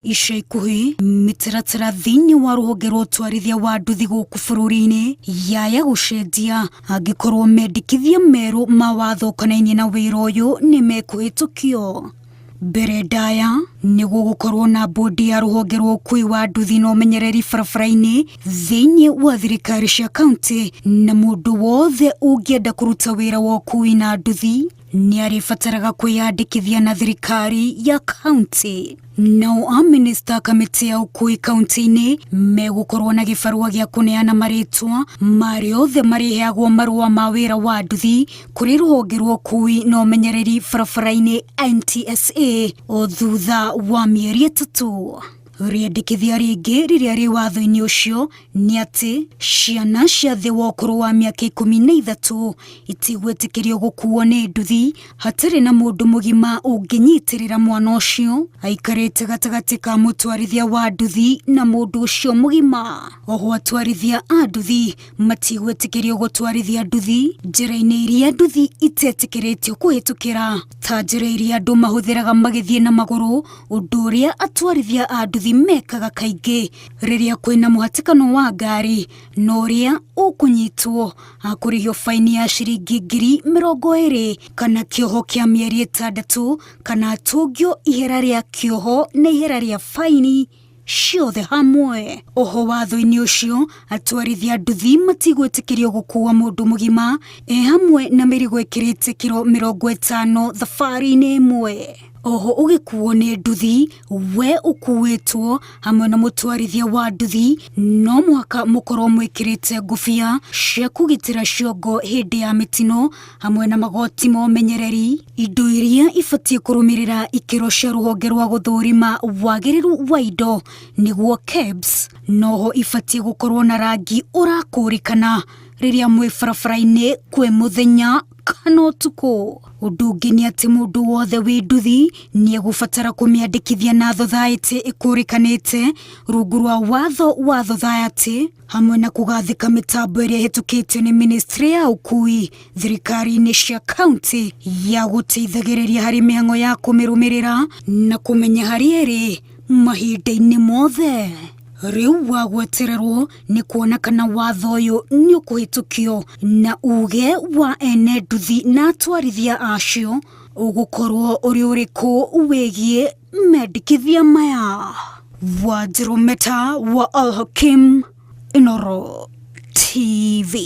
Ica ikuhi mitaratara thiini wa ruhonge rwa utwarithia wa nduthi guku bururi-ini yaya gucenjia angikorwo mendikithia meru mawatho konainie na wira uyu ni mekuhitukio. Mbere ndaya ni gugukorwo na bodi ya ruhonge rwa ukui wa nduthi na umenyereri barabara-ini thiini wa thirikari cia kaunti, na mundu wothe ungienda kuruta wira wa ukui na nduthi ni aribataraga kwiyandikithia na thirikari ya kaunti. Nao a minista kamiti ya ukui kaunti-ini megukorwo na gibarua gia kuneana maritwa mari othe mariheagwo marua ma wira wa nduthi kuri ruhonge rwa ukui na umenyereri barabara-ini NTSA o thutha wa mieri 3. Riandikithia ringi riria ri watho-ini ucio ni ati ciana cia thi wa ukuru wa miaka 13 itigwitikirio gukuo ni nduthi hatari na mundu mugima unginyitirira mwana ucio aikarite gatagati ka mutwarithia wa nduthi na mundu ucio mugima. Oho atwarithia a nduthi matigwitikirio gutwarithia nduthi njira-ini iria nduthi itetikiritio kuhitukira, ta njira iria andu mahuthiraga magithie na maguru, undu uria atwarithia a nduthi mekaga kaingi riria kwina muhatikano wa ngari na uria ukunyitwo akurihio faini ya ciringi 20,000 kana kioho kia mieri 6 kana atungio ihera ria kioho na ihera ria faini ciothe hamwe. Oho watho-ini ucio atwarithia nduthi matigwitikirio gukua mundu mugima hamwe na mirigo ikirite kiro 50 thabari-ini imwe. Oho ugikuo ni nduthi we ukuwitwo hamwe na mutwarithia wa nduthi no muhaka mukorwo mwikirite ngufia cia kugitira ciongo hindi ya mitino hamwe na magoti ma umenyereri, indo iria ibatie kurumirira ikiro cia ruhonge rwa guthurima wagiriru wa indo niguo KEBS. Noho ibatie gukorwo na rangi urakurikana riria mwi barabara-ini kwi muthenya kana utuku. Undu ungi ni ati mundu wothe wi nduthi ni egubatara kumiandikithia na thothaiti ikurikanite rungu rwa watho wa thothaiti hamwe na kugathika mitambo iria hitukitio ni ministry ya ukui thirikari-ini cia kaunti ya guteithagiriria hari mihang'o ya kumirumirira na kumenya hari iri mahinda-ini mothe. Riu wagwetererwo ni kuona kana watho uyu ni ukuhitukio na uge wa ene nduthi na atwarithia acio ugukorwo uri uriku wigie mendikithia maya. Wanjiru Meta wa Al Hakim, Inooro TV.